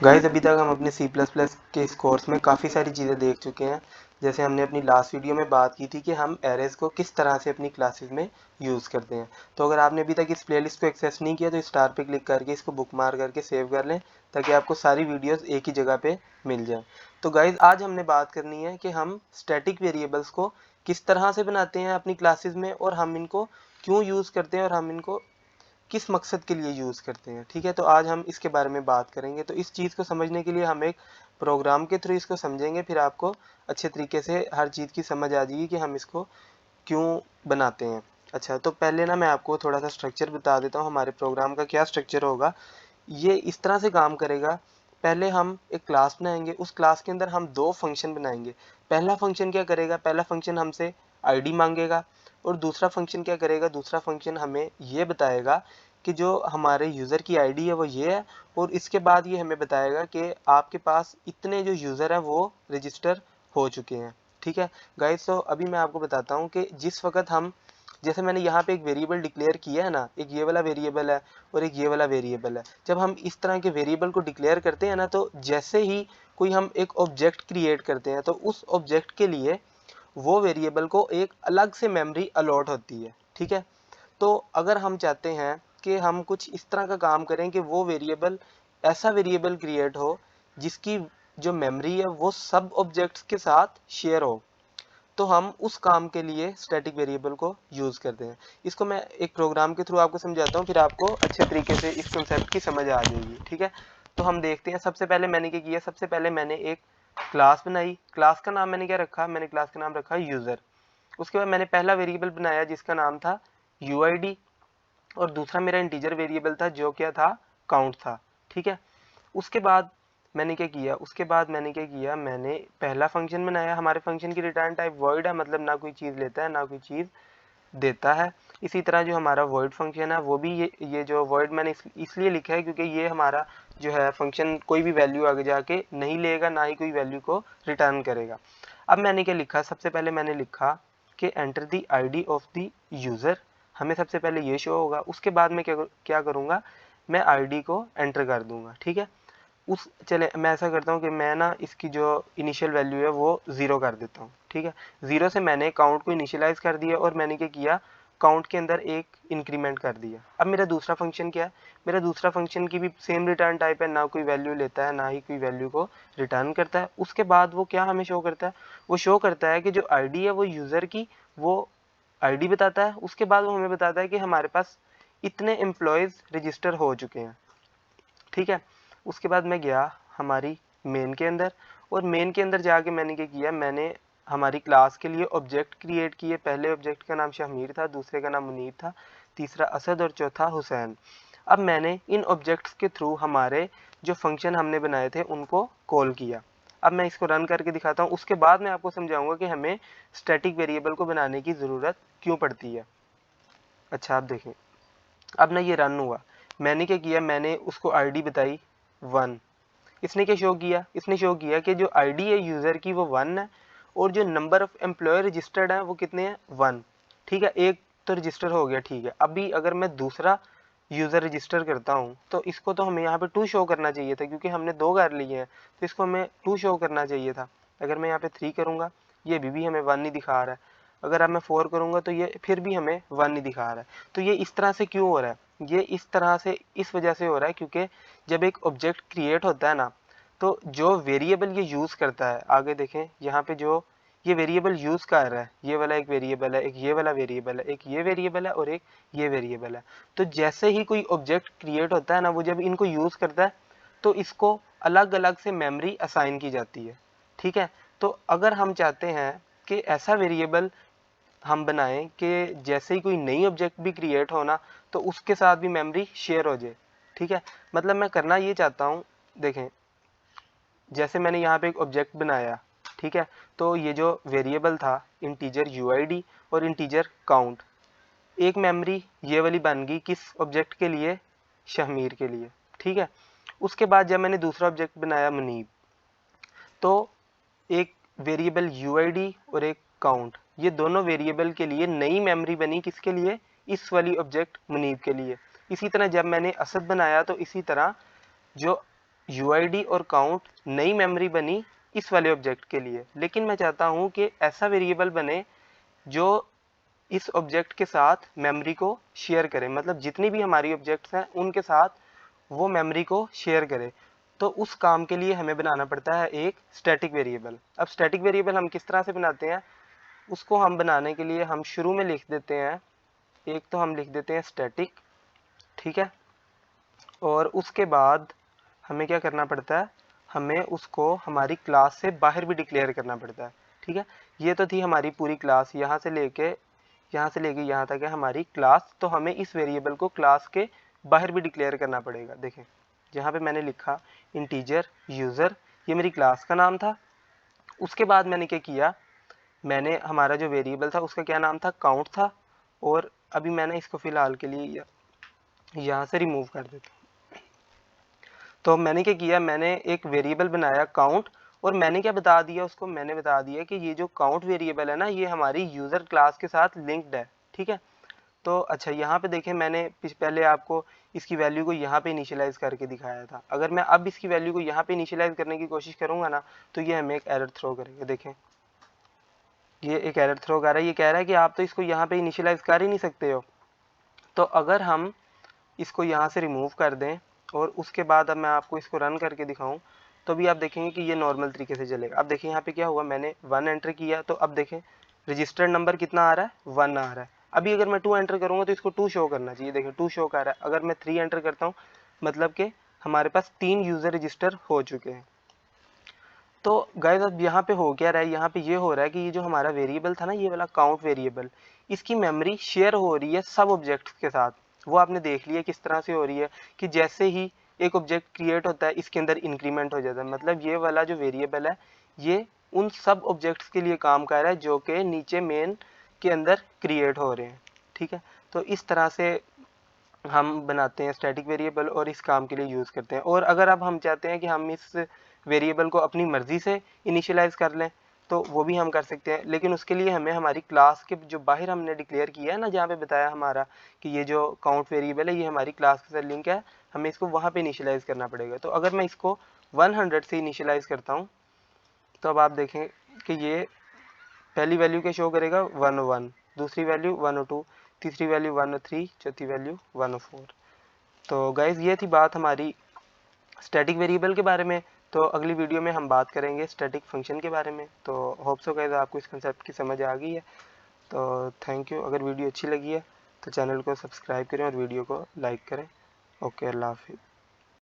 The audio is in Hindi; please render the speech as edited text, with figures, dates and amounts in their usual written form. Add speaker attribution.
Speaker 1: गाइस अभी तक हम अपने सी प्लस प्लस के इस कोर्स में काफ़ी सारी चीज़ें देख चुके हैं। जैसे हमने अपनी लास्ट वीडियो में बात की थी कि हम एरेज़ को किस तरह से अपनी क्लासेस में यूज़ करते हैं। तो अगर आपने अभी तक इस प्लेलिस्ट को एक्सेस नहीं किया तो स्टार पे क्लिक करके इसको बुकमार्क करके सेव कर लें, ताकि आपको सारी वीडियोस एक ही जगह पे मिल जाए। तो गाइस आज हमने बात करनी है कि हम स्टैटिक वेरिएबल्स को किस तरह से बनाते हैं अपनी क्लासेस में, और हम इनको क्यों यूज़ करते हैं, और हम इनको किस मकसद के लिए यूज़ करते हैं। ठीक है, तो आज हम इसके बारे में बात करेंगे। तो इस चीज़ को समझने के लिए हम एक प्रोग्राम के थ्रू इसको समझेंगे, फिर आपको अच्छे तरीके से हर चीज़ की समझ आ जाएगी कि हम इसको क्यों बनाते हैं। अच्छा, तो पहले ना मैं आपको थोड़ा सा स्ट्रक्चर बता देता हूँ हमारे प्रोग्राम का क्या स्ट्रक्चर होगा। ये इस तरह से काम करेगा। पहले हम एक क्लास बनाएंगे, उस क्लास के अंदर हम दो फंक्शन बनाएंगे। पहला फंक्शन क्या करेगा, पहला फंक्शन हमसे आईडी मांगेगा, और दूसरा फंक्शन क्या करेगा, दूसरा फंक्शन हमें ये बताएगा कि जो हमारे यूज़र की आईडी है वो ये है, और इसके बाद ये हमें बताएगा कि आपके पास इतने जो यूज़र हैं वो रजिस्टर हो चुके हैं। ठीक है गाइस, तो अभी मैं आपको बताता हूँ कि जिस वक्त हम, जैसे मैंने यहाँ पे एक वेरिएबल डिक्लेयर किया है ना, एक ये वाला वेरिएबल है और एक ये वाला वेरिएबल है। जब हम इस तरह के वेरिएबल को डिक्लेयर करते हैं ना, तो जैसे ही कोई हम एक ऑब्जेक्ट क्रिएट करते हैं तो उस ऑब्जेक्ट के लिए वो वेरिएबल को एक अलग से मेमोरी अलॉट होती है। ठीक है, तो अगर हम चाहते हैं कि हम कुछ इस तरह का काम करें कि वो वेरिएबल, ऐसा वेरिएबल क्रिएट हो जिसकी जो मेमोरी है वो सब ऑब्जेक्ट्स के साथ शेयर हो, तो हम उस काम के लिए स्टैटिक वेरिएबल को यूज़ करते हैं। इसको मैं एक प्रोग्राम के थ्रू आपको समझाता हूँ, फिर आपको अच्छे तरीके से इस कंसेप्ट की समझ आ जाएगी। ठीक है, तो हम देखते हैं। सबसे पहले मैंने क्या किया, सबसे पहले मैंने एक क्लास बनाई। क्लास का नाम मैंने क्या रखा, मैंने क्लास का नाम रखा यूज़र। उसके बाद मैंने पहला वेरिएबल बनाया जिसका नाम था यूआईडी, और दूसरा मेरा इंटीजर वेरिएबल था जो क्या था, काउंट था। ठीक है, उसके बाद मैंने क्या किया, मैंने पहला फंक्शन बनाया। हमारे फंक्शन की रिटर्न टाइप वॉइड है, मतलब ना कोई चीज़ लेता है ना कोई चीज़ देता है। इसी तरह जो हमारा वॉइड फंक्शन है वो भी ये जो वॉइड मैंने इसलिए लिखा है क्योंकि ये हमारा जो है फंक्शन कोई भी वैल्यू आगे जाके नहीं लेगा, ना ही कोई वैल्यू को रिटर्न करेगा। अब मैंने क्या लिखा, सबसे पहले मैंने लिखा कि enter the ID of the user, हमें सबसे पहले ये शो होगा। उसके बाद मैं क्या करूँगा, मैं आईडी को एंटर कर दूंगा। ठीक है, चले मैं ऐसा करता हूँ कि मैं ना इसकी जो इनिशियल वैल्यू है वो 0 कर देता हूँ। ठीक है, 0 से मैंने काउंट को इनिशियलाइज कर दिया, और मैंने क्या किया, काउंट के अंदर एक इंक्रीमेंट कर दिया। अब मेरा दूसरा फंक्शन क्या है, मेरा दूसरा फंक्शन की भी सेम रिटर्न टाइप है, ना कोई वैल्यू लेता है ना ही कोई वैल्यू को रिटर्न करता है। उसके बाद वो क्या हमें शो करता है, वो शो करता है कि जो आईडी है वो यूज़र की, वो आईडी बताता है। उसके बाद वो हमें बताता है कि हमारे पास इतने एम्प्लॉयज़ रजिस्टर हो चुके हैं। ठीक है, उसके बाद मैं गया हमारी मेन के अंदर, और मेन के अंदर जाके मैंने क्या किया, मैंने हमारी क्लास के लिए ऑब्जेक्ट क्रिएट किए। पहले ऑब्जेक्ट का नाम शहमीर था, दूसरे का नाम मुनीर था, तीसरा असद और चौथा हुसैन। अब मैंने इन ऑब्जेक्ट्स के थ्रू हमारे जो फंक्शन हमने बनाए थे उनको कॉल किया। अब मैं इसको रन करके दिखाता हूँ, उसके बाद मैं आपको समझाऊंगा कि हमें स्टैटिक वेरिएबल को बनाने की ज़रूरत क्यों पड़ती है। अच्छा, आप देखें, अब ना ये रन हुआ। मैंने क्या किया, मैंने उसको आईडी बताई 1। इसने क्या शो किया, इसने शो किया कि जो आईडी है यूज़र की वो 1 है, और जो नंबर ऑफ एम्प्लॉय रजिस्टर्ड है वो कितने हैं, 1। ठीक है, एक तो रजिस्टर हो गया। ठीक है, अभी अगर मैं दूसरा यूज़र रजिस्टर करता हूँ तो इसको तो हमें यहाँ पे 2 शो करना चाहिए था, क्योंकि हमने 2 कर लिए हैं, तो इसको हमें 2 शो करना चाहिए था। अगर मैं यहाँ पे 3 करूँगा, ये भी हमें 1 ही दिखा रहा है। अगर अब मैं 4 करूँगा तो ये फिर भी हमें 1 ही दिखा रहा है। तो ये इस तरह से क्यों हो रहा है, ये इस तरह से इस वजह से हो रहा है क्योंकि जब एक ऑब्जेक्ट क्रिएट होता है ना, तो जो वेरिएबल ये यूज़ करता है, आगे देखें यहाँ पे जो ये वेरिएबल यूज़ कर रहा है, ये वाला एक वेरिएबल है, एक ये वाला वेरिएबल है, एक ये वेरिएबल है और एक ये वेरिएबल है। तो जैसे ही कोई ऑब्जेक्ट क्रिएट होता है ना, वो जब इनको यूज़ करता है तो इसको अलग अलग से मेमोरी असाइन की जाती है। ठीक है, तो अगर हम चाहते हैं कि ऐसा वेरिएबल हम बनाएं कि जैसे ही कोई नई ऑब्जेक्ट भी क्रिएट हो ना, तो उसके साथ भी मेमोरी शेयर हो जाए। ठीक है, मतलब मैं करना ये चाहता हूँ, देखें जैसे मैंने यहाँ पे एक ऑब्जेक्ट बनाया। ठीक है, तो ये जो वेरिएबल था इंटीजर यूआईडी और इंटीजर काउंट, एक मेमोरी ये वाली बन गई किस ऑब्जेक्ट के लिए, शहमीर के लिए। ठीक है, उसके बाद जब मैंने दूसरा ऑब्जेक्ट बनाया मुनीब, तो एक वेरिएबल यूआईडी और एक काउंट, ये दोनों वेरिएबल के लिए नई मेमोरी बनी, किसके लिए, इस वाली ऑब्जेक्ट मुनीब के लिए। इसी तरह जब मैंने असद बनाया तो इसी तरह जो यूआईडी और काउंट नई मेमोरी बनी इस वाले ऑब्जेक्ट के लिए, लेकिन मैं चाहता हूँ कि ऐसा वेरिएबल बने जो इस ऑब्जेक्ट के साथ मेमोरी को शेयर करे, मतलब जितनी भी हमारी ऑब्जेक्ट्स हैं उनके साथ वो मेमोरी को शेयर करे। तो उस काम के लिए हमें बनाना पड़ता है एक स्टैटिक वेरिएबल। अब स्टैटिक वेरिएबल हम किस तरह से बनाते हैं, उसको हम बनाने के लिए हम शुरू में लिख देते हैं, एक तो हम लिख देते हैं स्टैटिक, ठीक है। और उसके बाद हमें क्या करना पड़ता है, हमें उसको हमारी क्लास से बाहर भी डिक्लेयर करना पड़ता है, ठीक है। ये तो थी हमारी पूरी क्लास, यहाँ से लेके यहाँ तक है हमारी क्लास। तो हमें इस वेरिएबल को क्लास के बाहर भी डिक्लेयर करना पड़ेगा। देखें जहाँ पे मैंने लिखा इंटीजर यूज़र, ये मेरी क्लास का नाम था। उसके बाद मैंने क्या किया, मैंने हमारा जो वेरिएबल था उसका क्या नाम था, काउंट था। और अभी मैंने इसको फ़िलहाल के लिए यहाँ से रिमूव कर देता हूँ। तो मैंने क्या किया, मैंने एक वेरिएबल बनाया काउंट, और मैंने क्या बता दिया उसको, मैंने बता दिया कि ये जो काउंट वेरिएबल है ना, ये हमारी यूज़र क्लास के साथ लिंक्ड है, ठीक है। तो अच्छा यहाँ पे देखें, मैंने पहले आपको इसकी वैल्यू को यहाँ पे इनिशियलाइज़ करके दिखाया था। अगर मैं अब इसकी वैल्यू को यहाँ पे इनिशियलाइज़ करने की कोशिश करूँगा ना, तो ये हमें एक एरर थ्रो करेगा। देखें ये एक एरर थ्रो कर रहा है, ये कह रहा है कि आप तो इसको यहाँ पे इनिशियलाइज़ कर ही नहीं सकते हो। तो अगर हम इसको यहाँ से रिमूव कर दें और उसके बाद अब मैं आपको इसको रन करके दिखाऊं, तो भी आप देखेंगे कि ये नॉर्मल तरीके से चलेगा। अब देखिए यहाँ पे क्या हुआ, मैंने 1 एंटर किया, तो अब देखें रजिस्टर्ड नंबर कितना आ रहा है, 1 आ रहा है। अभी अगर मैं 2 एंटर करूँगा तो इसको 2 शो करना चाहिए, देखें 2 शो कर रहा है। अगर मैं 3 एंटर करता हूँ, मतलब कि हमारे पास 3 यूज़र रजिस्टर हो चुके हैं। तो गाइस अब यहाँ पे हो क्या रहा है, यहाँ पे ये हो रहा है कि ये जो हमारा वेरिएबल था ना, ये वाला काउंट वेरिएबल, इसकी मेमोरी शेयर हो रही है सब ऑब्जेक्ट्स के साथ। वो आपने देख लिया किस तरह से हो रही है, कि जैसे ही एक ऑब्जेक्ट क्रिएट होता है इसके अंदर इंक्रीमेंट हो जाता है। मतलब ये वाला जो वेरिएबल है ये उन सब ऑब्जेक्ट्स के लिए काम कर रहा है जो कि नीचे मेन के अंदर क्रिएट हो रहे हैं, ठीक है। तो इस तरह से हम बनाते हैं स्टैटिक वेरिएबल और इस काम के लिए यूज़ करते हैं। और अगर अब हम चाहते हैं कि हम इस वेरिएबल को अपनी मर्ज़ी से इनिशियलाइज़ कर लें, तो वो भी हम कर सकते हैं, लेकिन उसके लिए हमें हमारी क्लास के जो बाहर हमने डिक्लेयर किया है ना, जहाँ पे बताया हमारा कि ये जो काउंट वेरिएबल है ये हमारी क्लास के साथ लिंक है, हमें इसको वहाँ पे इनिशियलाइज़ करना पड़ेगा। तो अगर मैं इसको 100 से इनिशियलाइज़ करता हूँ, तो अब आप देखें कि ये पहली वैल्यू क्या शो करेगा, 101, दूसरी वैल्यू 102, तीसरी वैल्यू 103, चौथी वैल्यू 104। तो गाइज़ ये थी बात हमारी स्टैटिक वेरिएबल के बारे में। तो अगली वीडियो में हम बात करेंगे स्टैटिक फंक्शन के बारे में। तो होप सो गाइज़ आपको इस कंसेप्ट की समझ आ गई है। तो थैंक यू। अगर वीडियो अच्छी लगी है तो चैनल को सब्सक्राइब करें और वीडियो को लाइक करें। ओके, अल्लाह हाफिज़।